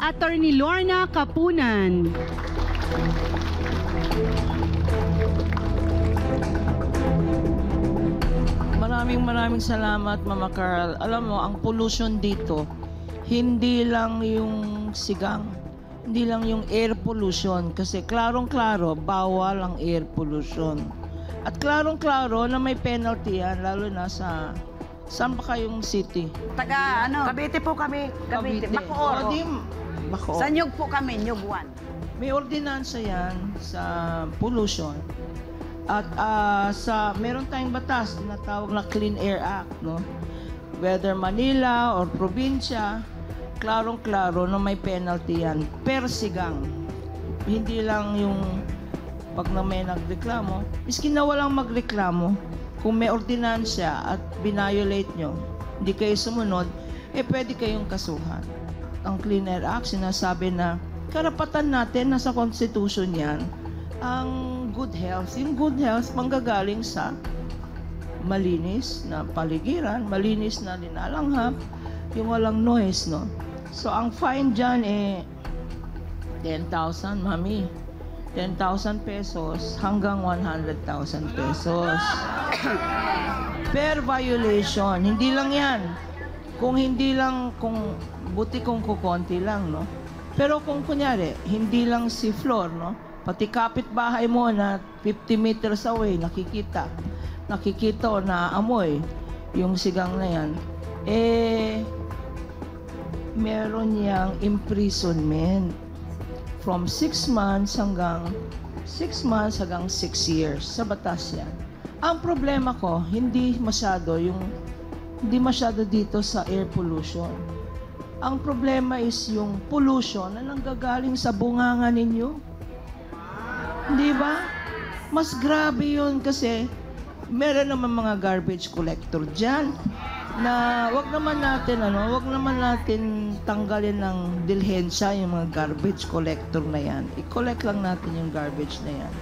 Attorney Lorna Kapunan. Maraming salamat, Mama Carl. Alam mo, ang pollution dito, hindi lang yung sigang, hindi lang yung air pollution. Kasi klarong-klaro, bawal ang air pollution. At klarong-klaro na may penalty yan, lalo na sa... Saan ba kayong city? Taga ano? Cavite po kami. Cavite. Bacoor. Bacoor. Sa Nyug po kami, Nyug 1. May ordinansa yan sa pollution. At meron tayong batas na tawag na Clean Air Act, no? Whether Manila or probinsya, klarong-klaro na may penalty yan per sigang. Hindi lang yung pag na may nagreklamo, miski na walang magreklamo, kung may ordinansya at binayolate nyo, hindi kayo sumunod, pwede kayong kasuhan. Ang Clean Air Act, sinasabi na karapatan natin, nasa Constitution yan, ang good health. Yung good health, manggagaling sa malinis na paligiran, malinis na linalanghap, yung walang noise, no? So, ang fine dyan 10,000, mami. 10,000 pesos hanggang 100,000 pesos. Per violation. Hindi lang yan. Kung buti kung kukonti lang, no? Pero kung kunyari, hindi lang si floor, no? Pati kapitbahay mo na 50 meters away, nakikita o naamoy yung sigang na yan, meron niyang imprisonment from 6 months hanggang 6 years sa batas yan. Ang problema ko, hindi masyado dito sa air pollution. Ang problema is yung pollution na nanggagaling sa bunganga ninyo. Di ba? Mas grabe yun kasi meron naman mga garbage collector dyan na wag naman natin tanggalin ng dilhensya yung mga garbage collector na yan. I-collect lang natin yung garbage na yan.